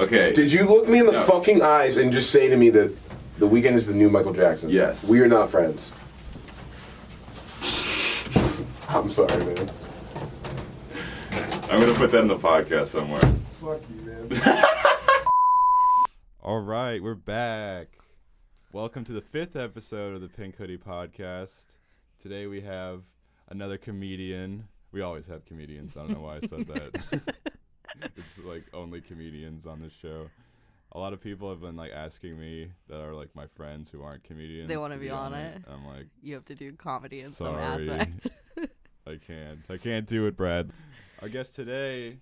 Okay. Did you look me in the fucking eyes and just say to me that The Weeknd is the new Michael Jackson? Yes. We are not friends. I'm sorry, man. I'm gonna put that in the podcast somewhere. Fuck you, man. All right, we're back. Welcome to the 5th episode of the Pink Hoodie podcast. Today we have another comedian. We always have comedians. I don't know why I said that. It's like only comedians on this show. A lot of people have been like asking me that are like my friends who aren't comedians. They want to be on it. And I'm like, you have to do comedy in sorry. some aspect. I can't do it, Brad. Our guest today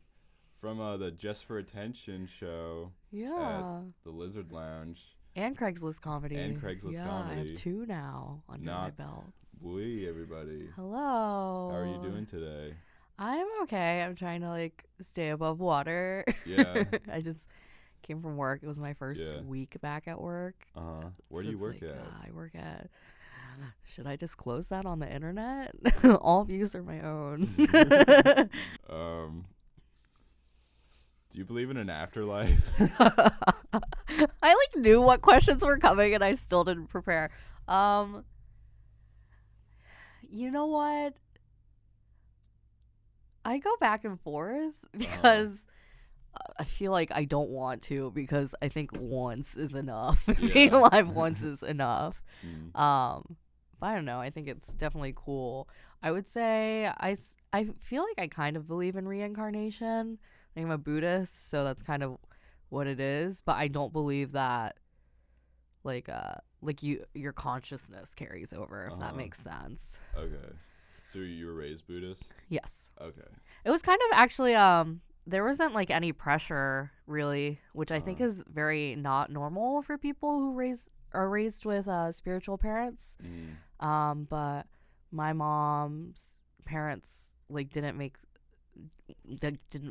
from the Just for Attention show Yeah. at the Lizard Lounge. And Craigslist comedy. Comedy. I have 2 now under my belt. Wee, everybody. Hello. How are you doing today? I'm okay. I'm trying to like stay above water. Yeah. I just came from work. It was my first week back at work. Uh-huh. Where do you work at? I work at... Should I disclose that on the internet? All views are my own. Do you believe in an afterlife? I like knew what questions were coming and I still didn't prepare. You know what? I go back and forth because I feel like I don't want to, because I think once is enough. Being alive once is enough. But I don't know. I think it's definitely cool. I would say I feel like I kind of believe in reincarnation. I'm a Buddhist, so that's kind of what it is. But I don't believe that your consciousness carries over, if that makes sense. Okay. So you were raised Buddhist? Yes. Okay. It was kind of actually there wasn't like any pressure really, which I think is very not normal for people who are raised with spiritual parents. But my mom's parents didn't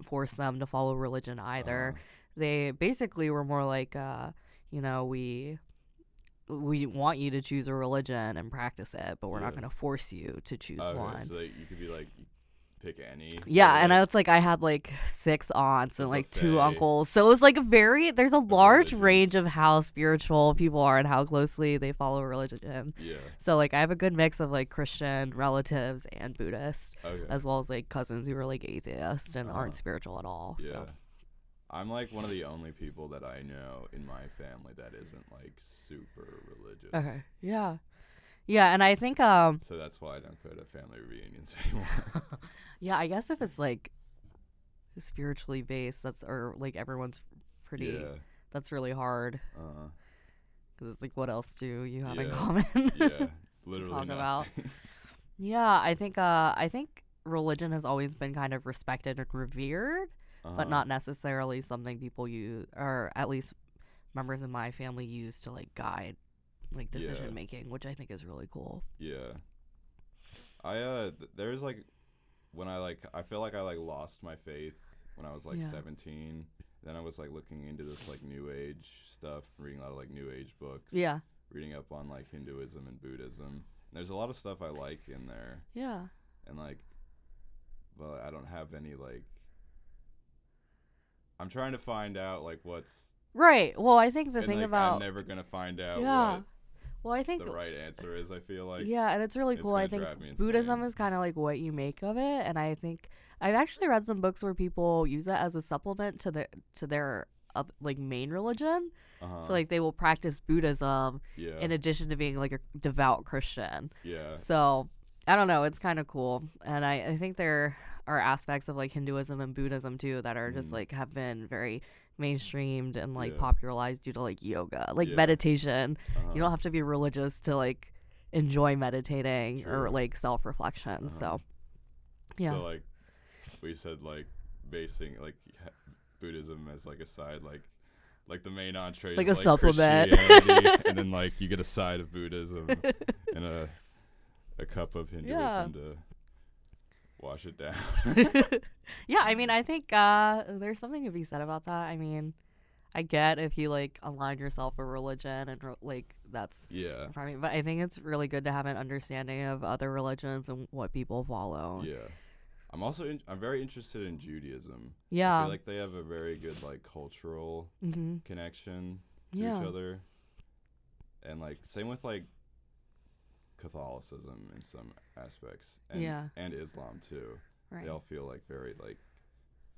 force them to follow religion either. They basically were more like we want you to choose a religion and practice it, but we're not going to force you to choose one. So you could be like, pick any. Yeah, and it's like I had like 6 aunts and like 2 uncles. So it was like there's a large range of how spiritual people are and how closely they follow religion. Yeah. So like I have a good mix of like Christian relatives and Buddhist, as well as like cousins who are like atheist and aren't spiritual at all. Yeah. So. I'm like one of the only people that I know in my family that isn't like super religious. Okay. Yeah. Yeah, and I think so that's why I don't go to family reunions anymore. Yeah, I guess if it's like spiritually based, everyone's pretty that's really hard. Cuz it's like, what else do you have in common? Yeah. Literally talk nothing. about. Yeah, I think religion has always been kind of respected and revered. But not necessarily something people use, or at least members in my family use to like guide like decision making, which I think is really cool. Yeah. There's like when I feel like I like lost my faith when I was like 17. Then I was like looking into this like new age stuff, reading a lot of like new age books. Yeah. Reading up on like Hinduism and Buddhism. And there's a lot of stuff I like in there. Yeah. And like, but I don't have any like. I'm trying to find out like what's right. Well, I think the thing about I'm never gonna find out what I think the right answer is. I feel like and it's really cool. I think Buddhism is kind of like what you make of it, and I think I've actually read some books where people use it as a supplement to their like main religion. So like they will practice Buddhism in addition to being like a devout Christian. Yeah. So I don't know. It's kind of cool, and I think there are aspects of like Hinduism and Buddhism too that are just like have been very mainstreamed and like popularized due to like yoga, like meditation. You don't have to be religious to like enjoy meditating or like self-reflection. So yeah. So like we said, like basing like Buddhism as like a side, like the main entree like is a like supplement, and then like you get a side of Buddhism and a cup of Hinduism to wash it down. Yeah, I mean, I think there's something to be said about that. I mean, I get if you like align yourself with religion and like that's fine, but I think it's really good to have an understanding of other religions and what people follow. Yeah, I'm very interested in Judaism. Yeah. I feel like they have a very good like cultural connection to each other, and like same with like Catholicism in some aspects, and Islam too. Right. They all feel like very like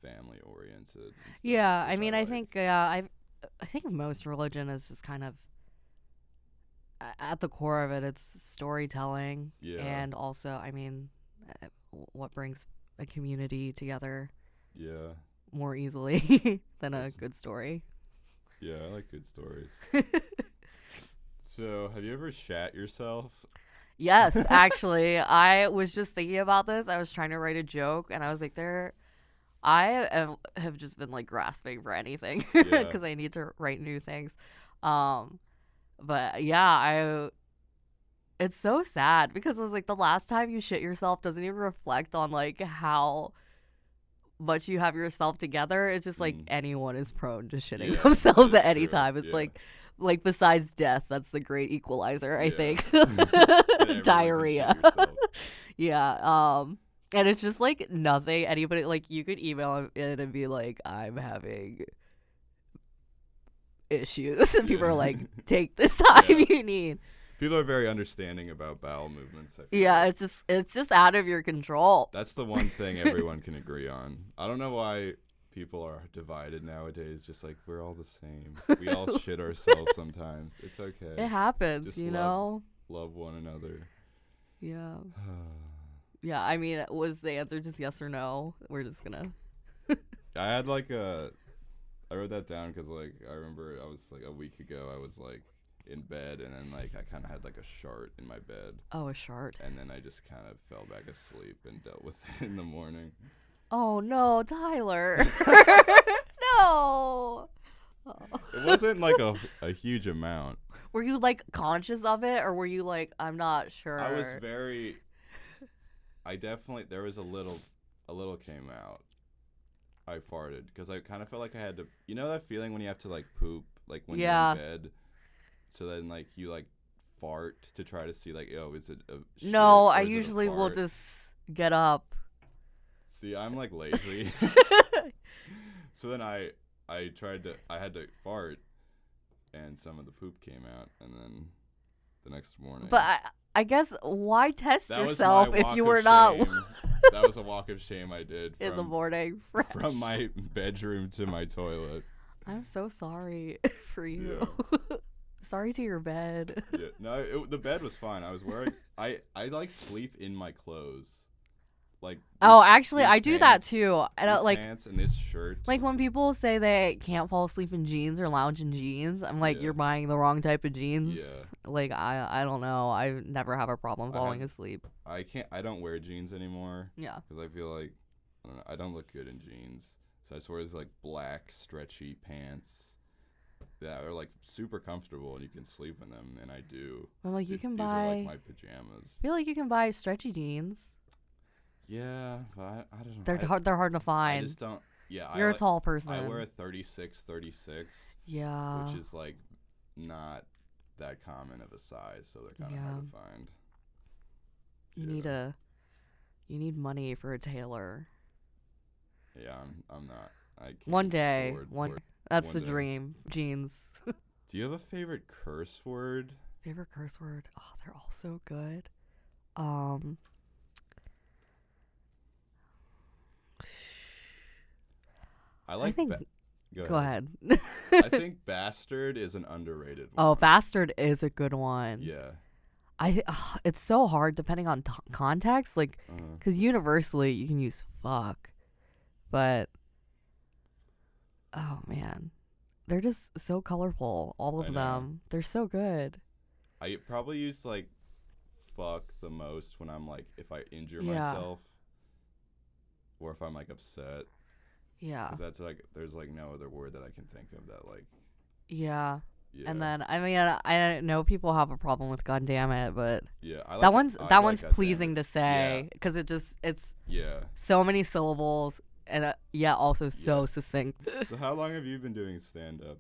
family oriented. Yeah, I mean, I think I think most religion is just kind of at the core of it. It's storytelling, and also, I mean, what brings a community together more easily than a good story. Yeah, I like good stories. So, have you ever shat yourself? Yes, actually. I was just thinking about this. I was trying to write a joke, and I was like, I have just been, like, grasping for anything because I need to write new things. But, yeah, it's so sad because it was, like, the last time you shit yourself doesn't even reflect on, like, how much you have yourself together. It's just, like, anyone is prone to shitting themselves at any time. It's, like, besides death, that's the great equalizer, I think. Diarrhea. Yeah. And it's just, like, nothing. Anybody, like, you could email it and be like, I'm having issues. And people are like, take this time you need. People are very understanding about bowel movements. I feel like. It's just out of your control. That's the one thing everyone can agree on. I don't know why people are divided nowadays. Just like we're all the same. We all shit ourselves sometimes. It's okay. It happens, just you know. Love one another. Yeah. Yeah. I mean, was the answer just yes or no? We're just gonna. I had like I wrote that down because like I remember I was like a week ago I was like in bed and then like I kind of had like a shart in my bed. Oh, a shart. And then I just kind of fell back asleep and dealt with it in the morning. Oh no, Tyler. No. Oh. It wasn't like a huge amount. Were you like conscious of it or were you like, I'm not sure? I was there was a little came out. I farted because I kind of felt like I had to, you know that feeling when you have to like poop, like when you're in bed. So then like you like fart to try to see like, oh, is it a shit? No, I usually will just get up. See, I'm like lazy. So then I had to fart and some of the poop came out and then the next morning. But I guess why test yourself if you were not That was a walk of shame I did in the morning from my bedroom to my toilet. I'm so sorry for you. Yeah. Sorry to your bed. Yeah, no, the bed was fine. I was wearing I like sleep in my clothes. Like actually I do that too. And like pants and this shirt. Like when people say they can't fall asleep in jeans or lounge in jeans, I'm like, you're buying the wrong type of jeans. Yeah. Like I don't know. I never have a problem falling asleep. I don't wear jeans anymore. Yeah. Because I feel like I don't look good in jeans. So I just wear these like black stretchy pants that are like super comfortable and you can sleep in them, and I do. Well, like you can these buy. Are like my pajamas. I feel like you can buy stretchy jeans. Yeah, but I don't know. They're hard to find. I just don't. Yeah, you're a tall person. I wear a 36. Yeah. Which is like not that common of a size, so they're kind of hard to find. You need money for a tailor. Yeah, I'm not. I can't one day. That's the day. Dream. Jeans. Do you have a favorite curse word? Favorite curse word? Oh, they're all so good. I think. Go ahead. I think bastard is an underrated one. Oh, bastard is a good one. Yeah. It's so hard depending on context, like, because universally you can use fuck, but oh man, they're just so colorful. All of them, they're so good. I probably use like fuck the most when I'm like if I injure myself, or if I'm like upset. Yeah. Because that's like, there's like no other word that I can think of that like. Yeah. And then I mean I know people have a problem with God damn it, but that one's pleasing to say because it's so many syllables and also so succinct. So how long have you been doing stand up?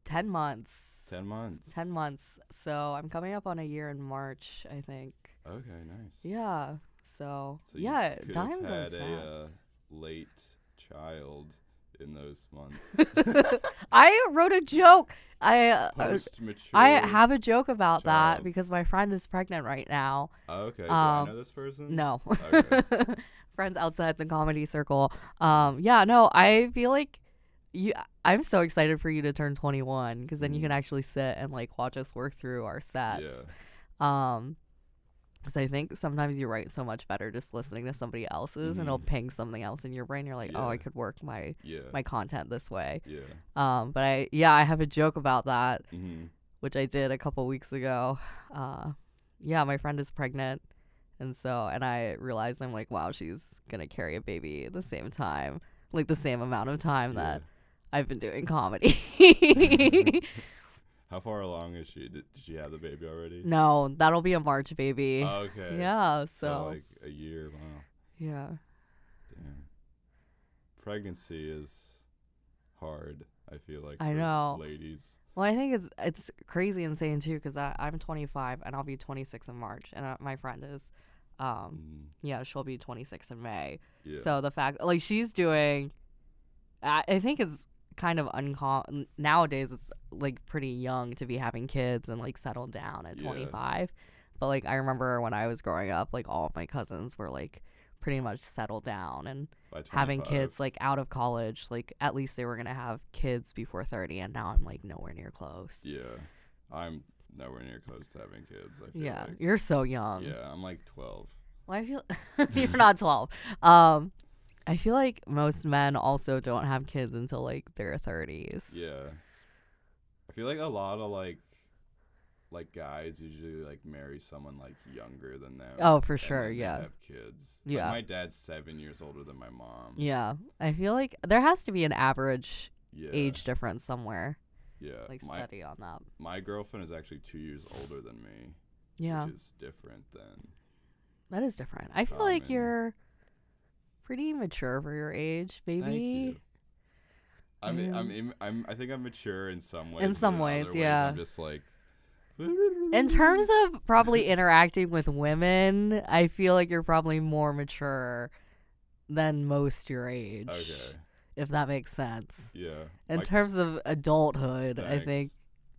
10 months. 10 months. 10 months. So I'm coming up on a year in March, I think. Okay, nice. Yeah. So you yeah, could time have goes had fast. a late child in those months. I wrote a joke. Post-mature. I have a joke about that child. because my friend is pregnant right now. Oh, okay. Do I know this person? No. Okay. Friends outside the comedy circle. Yeah, no, I feel like I'm so excited for you to turn 21 because then you can actually sit and like watch us work through our sets. Yeah. Because I think sometimes you write so much better just listening to somebody else's, and it'll ping something else in your brain. You're like, oh, I could work my content this way. Yeah. But I have a joke about that, Mm-hmm. which I did a couple weeks ago. Yeah, my friend is pregnant, and I realized I'm like, wow, she's gonna carry a baby at the same time, like the same amount of time that I've been doing comedy. How far along is she? Did she have the baby already? No, that'll be a March baby. Oh, okay. Yeah, So like a year. Wow. Yeah. Damn. Pregnancy is hard, I feel like, I for know. ladies. Well, I think it's crazy insane too because I'm 25 and I'll be 26 in March, and my friend is, she'll be 26 in May. Yeah. So the fact like she's doing, I think it's kind of uncommon nowadays. It's like pretty young to be having kids and like settled down at 25. But like I remember when I was growing up, like all of my cousins were like pretty much settled down and having kids like out of college. Like at least they were gonna have kids before 30, and now I'm like nowhere near close. Yeah, I'm nowhere near close to having kids. I feel like. You're so young. Yeah, I'm like 12. Well, I feel you're not 12. I feel like most men also don't have kids until like their 30s. Yeah, I feel like a lot of like guys usually like marry someone like younger than them. Oh, for and sure. then they Yeah. have kids. Yeah. Like, my dad's 7 years older than my mom. Yeah. I feel like there has to be an average Yeah. age difference somewhere. Yeah. Like study on that. My girlfriend is actually 2 years older than me. Yeah. Which is different than. That is different. I feel like you're pretty mature for your age, baby. Thank you. I think I'm mature in some ways. In some but ways, other yeah. I'm just like. In terms of probably interacting with women, I feel like you're probably more mature than most your age. Okay. If that makes sense. Yeah. In terms of adulthood, I think.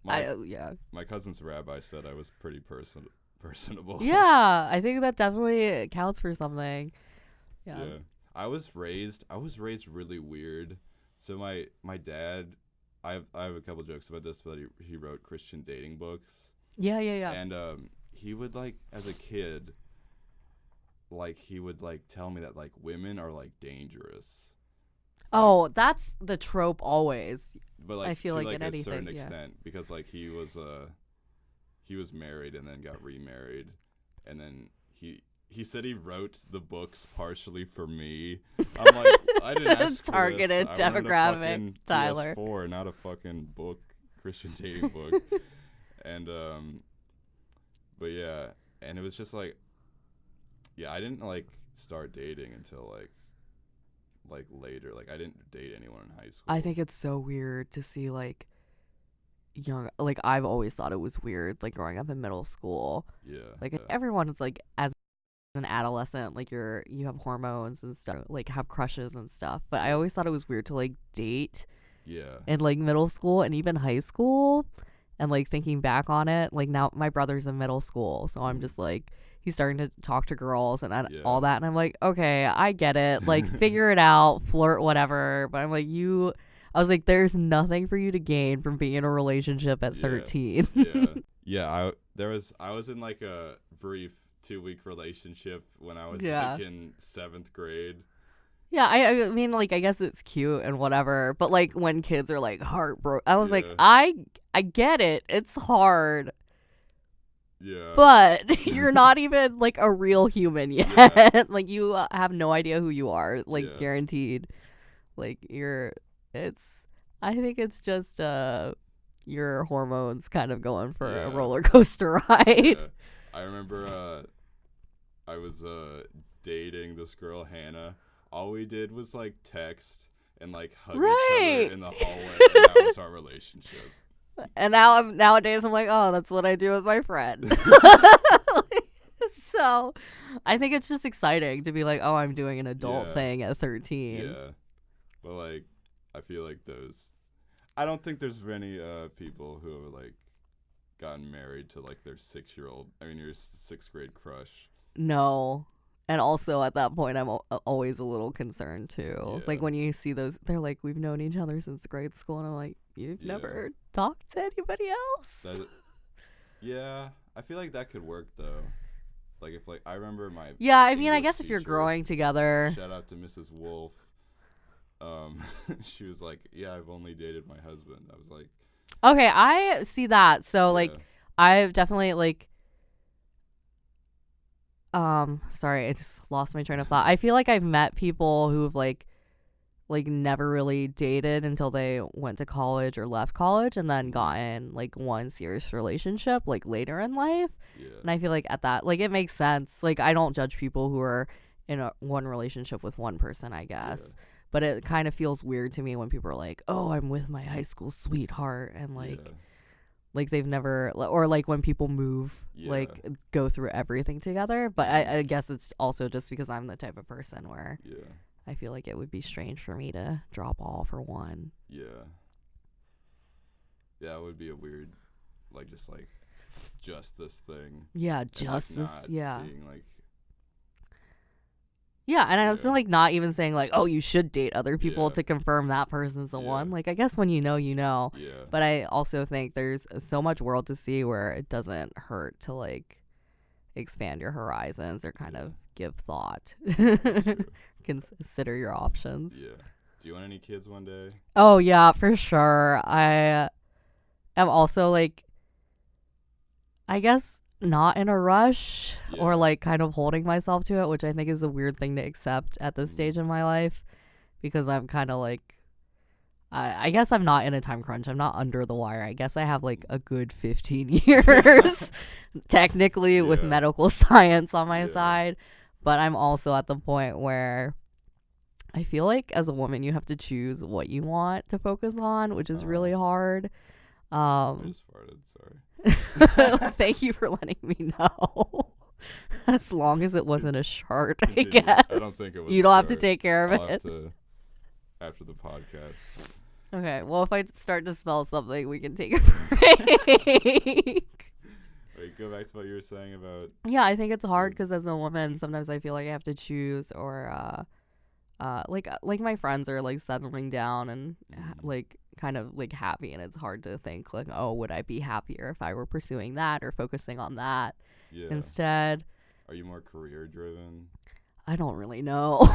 My cousin's rabbi said I was pretty personable. Yeah, I think that definitely counts for something. Yeah. I was raised really weird. So my dad, I have a couple jokes about this, but he wrote Christian dating books. Yeah. And he would like as a kid, like he would like tell me that like women are like dangerous. Oh, that's the trope always. But like I feel to like in a anything, certain extent, because like he was married and then got remarried, and then he said he wrote the books partially for me. I'm like, I didn't ask targeted for this. demographic, Tyler. PS4, not a fucking book, Christian dating book. And but yeah, and it was just like, yeah, I didn't like start dating until like later. Like I didn't date anyone in high school. I think it's so weird to see like young, like I've always thought it was weird, like growing up in middle school. Yeah. Like everyone is like as an adolescent, like you have hormones and stuff, like have crushes and stuff. But I always thought it was weird to like date. Yeah. In like middle school and even high school. And like thinking back on it, like now my brother's in middle school, so I'm just like he's starting to talk to girls and all that, and I'm like, okay, I get it, like figure it out, flirt, whatever. But I'm like, I was like, there's nothing for you to gain from being in a relationship at 13. I was in like a brief 2-week relationship when I was like in 7th grade. Yeah, I mean, like, I guess it's cute and whatever, but, like, when kids are, like, heartbroken, I was like, I get it. It's hard. Yeah. But you're not even, like, a real human yet. Yeah. Like, you have no idea who you are, like, guaranteed. Like, I think it's just, your hormones kind of going for a roller coaster ride. Yeah. I remember, I was, dating this girl, Hannah. All we did was like text and like hug each other in the hallway, and that was our relationship. And nowadays I'm like, oh, that's what I do with my friends. So I think it's just exciting to be like, oh, I'm doing an adult Yeah. thing at 13. Yeah. But, like, I feel like I don't think there's many people who have, like, gotten married to, like, their 6-year-old, your 6th grade crush. No. And also at that point, I'm always a little concerned too. Yeah. Like when you see those, they're like, we've known each other since grade school. And I'm like, you've never talked to anybody else? Yeah. I feel like that could work, though. Like, if, like, I remember my Yeah, I mean, I English guess if you're teacher, growing together. shout out to Mrs. Wolf. She was like, yeah, I've only dated my husband. I was like, Okay, I see that. So, like, yeah. I've definitely, like, sorry, I just lost my train of thought. I feel like I've met people who've, like never really dated until they went to college or left college and then gotten, like, one serious relationship, like, later in life. Yeah. And I feel like at that, like, it makes sense. Like, I don't judge people who are in one relationship with one person, I guess. Yeah. But it kind of feels weird to me when people are like, oh, I'm with my high school sweetheart. And, like they've never, or, like, when people move, like, go through everything together. But I guess it's also just because I'm the type of person where I feel like it would be strange for me to drop all for one. Yeah. Yeah, it would be a weird, like, just this thing. Yeah, and, just like, this, not yeah. seeing, like, Yeah, and I was Yeah. like not even saying like, oh, you should date other people Yeah. to confirm that person's the Yeah. one. Like, I guess when you know, you know. yeah. But I also think there's so much world to see where it doesn't hurt to, like, expand your horizons or kind of give thought. That's true. Consider your options. Yeah. Do you want any kids one day? Oh, yeah, for sure. I am also, like, I guess not in a rush or, Yeah. like, kind of holding myself to it, which I think is a weird thing to accept at this stage in my life because I'm kind of like, I guess I'm not in a time crunch. I'm not under the wire. I guess I have, like, a good 15 years technically with Yeah. medical science on my Yeah. side. But I'm also at the point where I feel like as a woman, you have to choose what you want to focus on, which is really hard. I just farted, sorry. Thank you for letting me know. As long as it wasn't a shart, I Continue. guess. I don't think it was You a don't have to shart. take care of I'll it. have to, after the podcast. Okay, well, if I start to smell something, we can take a break. Wait, go back to what you were saying about. Yeah, I think it's hard because as a woman, sometimes I feel like I have to choose or, like my friends are, like, settling down and, like, kind of, like, happy, and it's hard to think, like, oh, would I be happier if I were pursuing that or focusing on that Yeah. instead? Are you more career driven? I don't really know.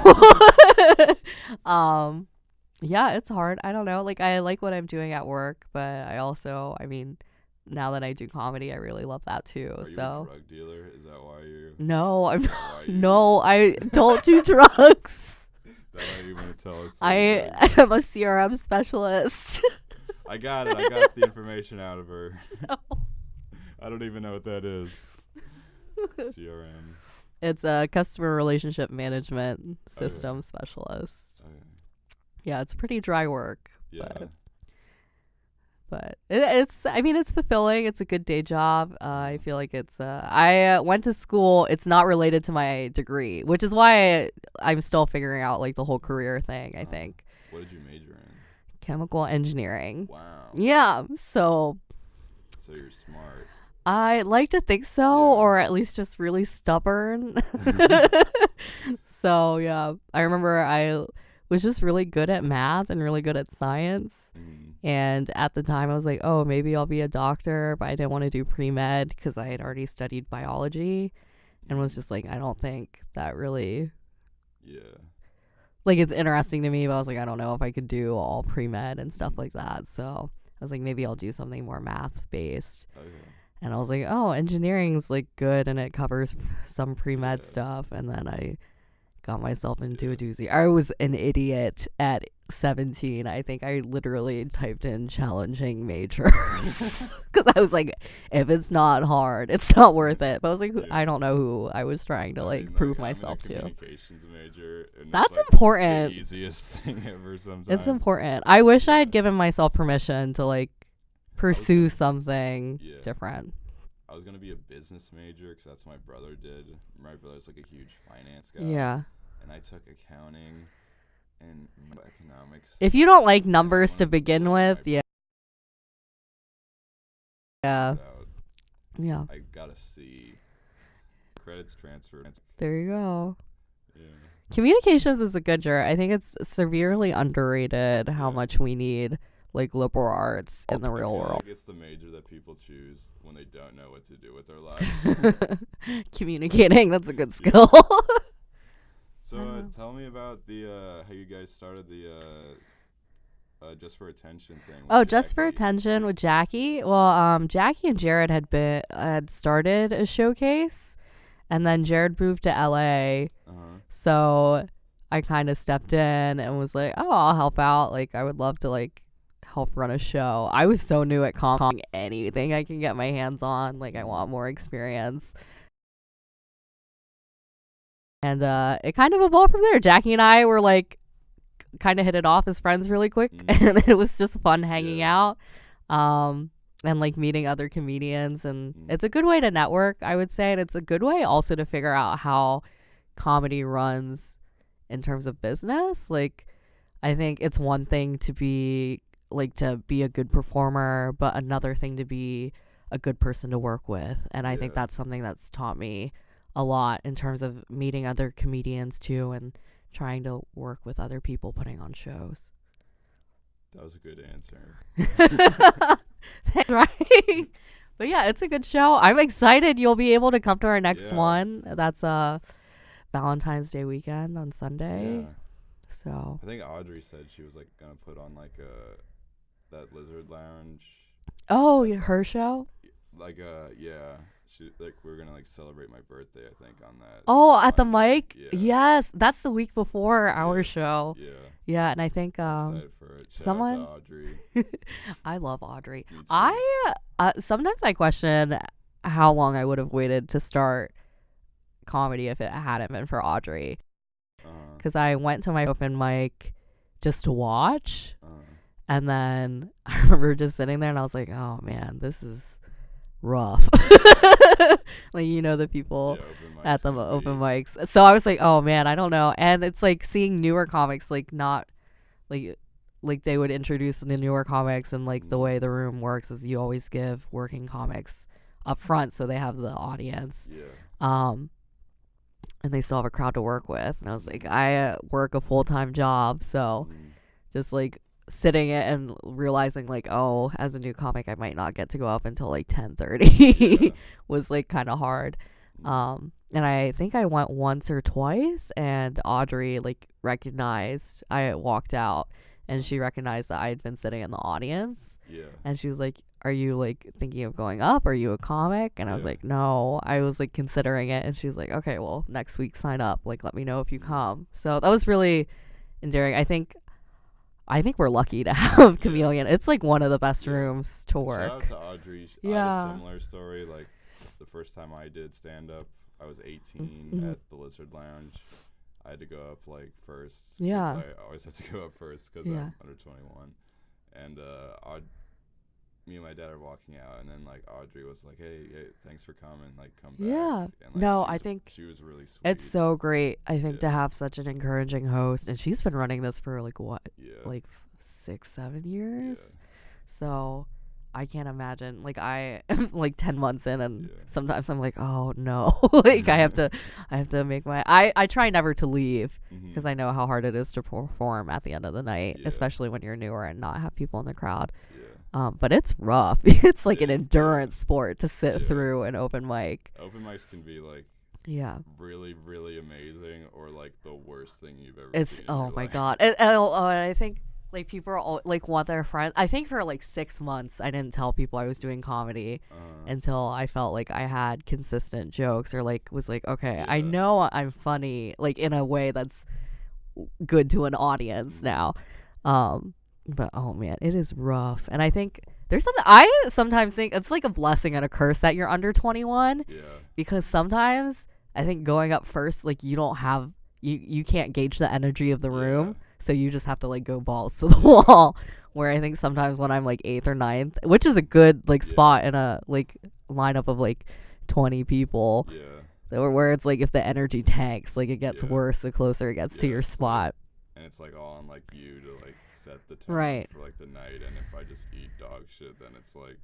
Yeah, it's hard. I don't know. Like, I like what I'm doing at work, but I also, I mean, now that I do comedy, I really love that too. Are you So a drug dealer? Is that why you? no, I'm why you- no, I don't do drugs. That why you want to tell us? what I you're doing? am a CRM specialist. I got it. I got the information out of her. No. I don't even know what that is. CRM. It's a customer relationship management system specialist. Okay. Yeah, it's pretty dry work. Yeah. But it's, I mean, it's fulfilling. It's a good day job. I feel like it's, I went to school. It's not related to my degree, which is why I'm still figuring out, like, the whole career thing, I think. What did you major in? Chemical engineering. Wow. Yeah. So So you're smart. I like to think so, Yeah. or at least just really stubborn. So, yeah, I remember I was just really good at math and really good at science. And at the time I was like, oh, maybe I'll be a doctor, but I didn't want to do pre-med because I had already studied biology and was just like, I don't think that really, Yeah. like, it's interesting to me, but I was like, I don't know if I could do all pre-med and stuff like that. So I was like, maybe I'll do something more math-based. Okay. And I was like, oh, engineering's, like, good and it covers some pre-med Yeah. stuff. And then I got myself into a doozy. I was an idiot at 17. I think I literally typed in challenging majors because I was like, if it's not hard, it's not worth it. But I was like, Yeah. I don't know who I was trying to, like, mean, prove I'm in a myself to. communications major, and That's it's, like, important. The easiest thing ever. Sometimes It's important. I wish I had given myself permission to, like, pursue something Yeah. different. I was gonna be a business major because that's what my brother did. My brother's like a huge finance guy. Yeah. And I took accounting and economics. If you don't like numbers to begin with, yeah. Yeah. Yeah. I got a C. Credits transferred. There you go. Yeah. Communications is a good journey. I think it's severely underrated how much we need like liberal arts in the real world. Like it's the major that people choose when they don't know what to do with their lives. Communicating, that's a good skill. So tell me about the how you guys started the Just for Attention thing. Oh, Just for Attention with Jackie. Well, Jackie and Jared had started a showcase, and then Jared moved to LA. So I kind of stepped in and was like, "Oh, I'll help out. Like, I would love to like help run a show." I was so new at comic, anything I can get my hands on. Like, I want more experience. And it kind of evolved from there. Jackie and I were like kind of hit it off as friends really quick, and it was just fun hanging out and like meeting other comedians, and it's a good way to network, I would say, and it's a good way also to figure out how comedy runs in terms of business. Like, I think it's one thing to be a good performer, but another thing to be a good person to work with, and I think that's something that's taught me a lot in terms of meeting other comedians too, and trying to work with other people putting on shows. That was a good answer. Right? But yeah, it's a good show. I'm excited you'll be able to come to our next one. That's Valentine's Day weekend on Sunday. Yeah. So I think Audrey said she was like gonna put on like that Lizard Lounge. Oh, her show? Like we're gonna like celebrate my birthday, I think, on that. Oh, at the mic? Yeah. Yes, that's the week before our show. Yeah. Yeah, and I think I'm excited for it. Shout someone out to Audrey. I love Audrey. Me too. I sometimes I question how long I would have waited to start comedy if it hadn't been for Audrey. Because I went to my open mic just to watch, and then I remember just sitting there and I was like, oh man, this is rough. Like, you know, the people at the open mics. So I was like, oh man, I don't know. And it's like seeing newer comics, like not like they would introduce the newer comics, and like the way the room works is you always give working comics up front so they have the audience. And they still have a crowd to work with. And I was like, I work a full-time job, so just like sitting it and realizing like, oh, as a new comic I might not get to go up until like 10:30 was like kind of hard. And I think I went once or twice, and Audrey like recognized, I walked out and she recognized that I had been sitting in the audience. And she was like, are you like thinking of going up? Are you a comic? And I was like, no, I was like considering it. And she was like, okay, well, next week sign up, like let me know if you come. So that was really endearing. I think we're lucky to have Chameleon. It's like one of the best rooms to work. Shout out to Audrey. I had a similar story. Like the first time I did stand up, I was 18 at the Lizard Lounge. I had to go up like first. I always had to go up first because I'm under 21. And me and my dad are walking out, and then like Audrey was like, hey, thanks for coming, like come back. And, like, I think she was really sweet. It's so great, I think, to have such an encouraging host, and she's been running this for like what, like 6-7 years. So I can't imagine, like I am like 10 months in, and sometimes I'm like, oh no, like I have to make my, I try never to leave because I know how hard it is to perform at the end of the night, especially when you're newer and not have people in the crowd. But it's rough. It's like an endurance sport to sit through an open mic. Open mics can be like really, really amazing, or like the worst thing you've ever seen. Oh my god. And I think like people are all, like want their friends. I think for like 6 months I didn't tell people I was doing comedy until I felt like I had consistent jokes, or like was like, okay, I know I'm funny, like in a way that's good to an audience now. But oh man, it is rough. And I think there's something, I sometimes think it's like a blessing and a curse that you're under 21. Because sometimes I think going up first, like you don't have, you can't gauge the energy of the room. So you just have to like go balls to the wall. Where I think sometimes when I'm like 8th or 9th, which is a good like spot in a like lineup of like 20 people. Yeah. Where it's like if the energy tanks, like it gets worse the closer it gets to your spot. And it's like all on like you to like set the tone Right. for like the night. And if I just eat dog shit, then it's like.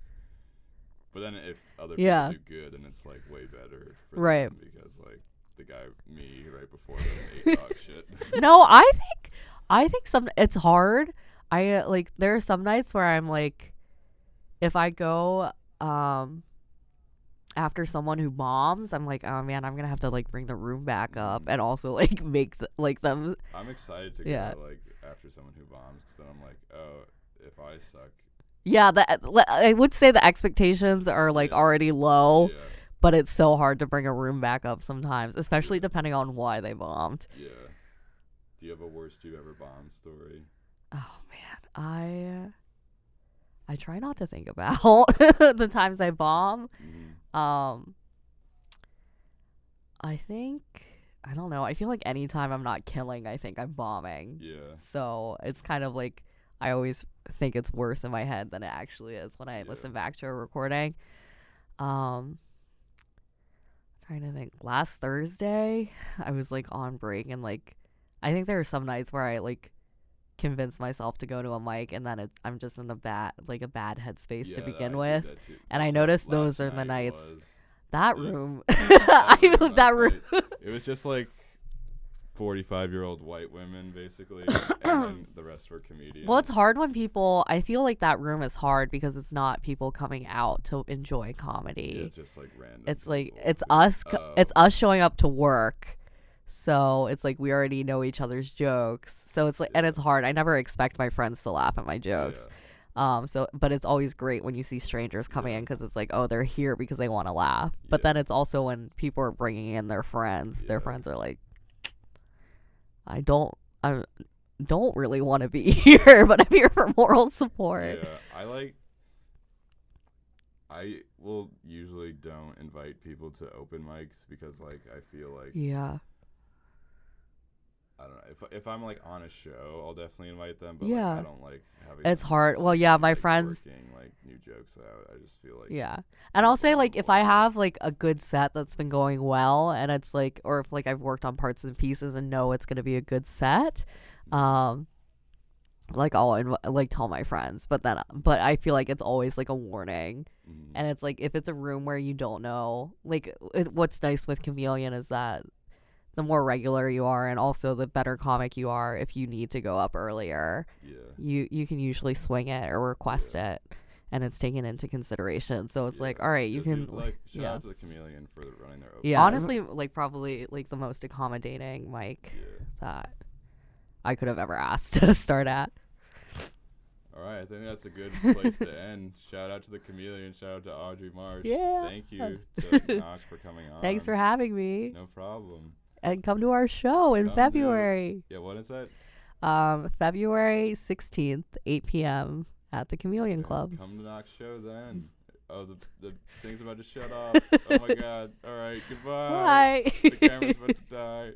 But then if other people do good, then it's like way better for them because like the guy me right before them ate dog shit. No, I think it's hard. I like there are some nights where I'm like, if I go after someone who bombs, I'm like, oh man, I'm gonna have to like bring the room back up and also like make them. I'm excited to go like after someone who bombs because then I'm like, oh, if I suck. Yeah, I would say the expectations are like already low, but it's so hard to bring a room back up sometimes, especially depending on why they bombed. Yeah. Do you have a worst you ever bombed story? Oh man, I try not to think about the times I bomb. I think I don't know. I feel like anytime I'm not killing, I think I'm bombing. Yeah. So it's kind of like I always think it's worse in my head than it actually is when I listen back to a recording. Trying to think. Last Thursday, I was like on break and like I think there are some nights where I like convince myself to go to a mic and then I'm just in a bad headspace to begin with. And I noticed those are the nights. That room. That room. It was just like 45-year-old white women basically and then the rest were comedians. Well, it's hard when people I feel like that room is hard because it's not people coming out to enjoy comedy. Yeah, it's just like random. It's like it's us showing up to work. So it's like we already know each other's jokes. So it's like and it's hard. I never expect my friends to laugh at my jokes. But it's always great when you see strangers coming in because it's like, oh, they're here because they want to laugh. But then it's also when people are bringing in their friends. Their friends are like, I don't really want to be here, but I'm here for moral support. Yeah, I will usually don't invite people to open mics because like I feel like I don't know if I'm like on a show, I'll definitely invite them. But like, I don't like having. It's hard. Well, my like, friends working, like new jokes out. I just feel like and I'll say like if I have like a good set that's been going well, and it's like, or if like I've worked on parts and pieces and know it's gonna be a good set, like I'll like tell my friends. But I feel like it's always like a warning, and it's like if it's a room where you don't know, like what's nice with Chameleon is that. The more regular you are and also the better comic you are, if you need to go up earlier, you can usually swing it or request it, and it's taken into consideration. So it's like, all right, you can like shout out to the Chameleon for running their open. Yeah, honestly, like probably like the most accommodating mic that I could have ever asked to start at. All right, I think that's a good place to end. Shout out to the Chameleon. Shout out to Audrey Marsh. Yeah. Thank you to Ngoc for coming on. Thanks for having me. No problem. And come to our show in February. Yeah, what is that? February 16th, 8 p.m. at the Chameleon Club. Come to Ngoc's show then. Oh, the thing's about to shut off. Oh my God. All right, goodbye. Bye. The camera's about to die.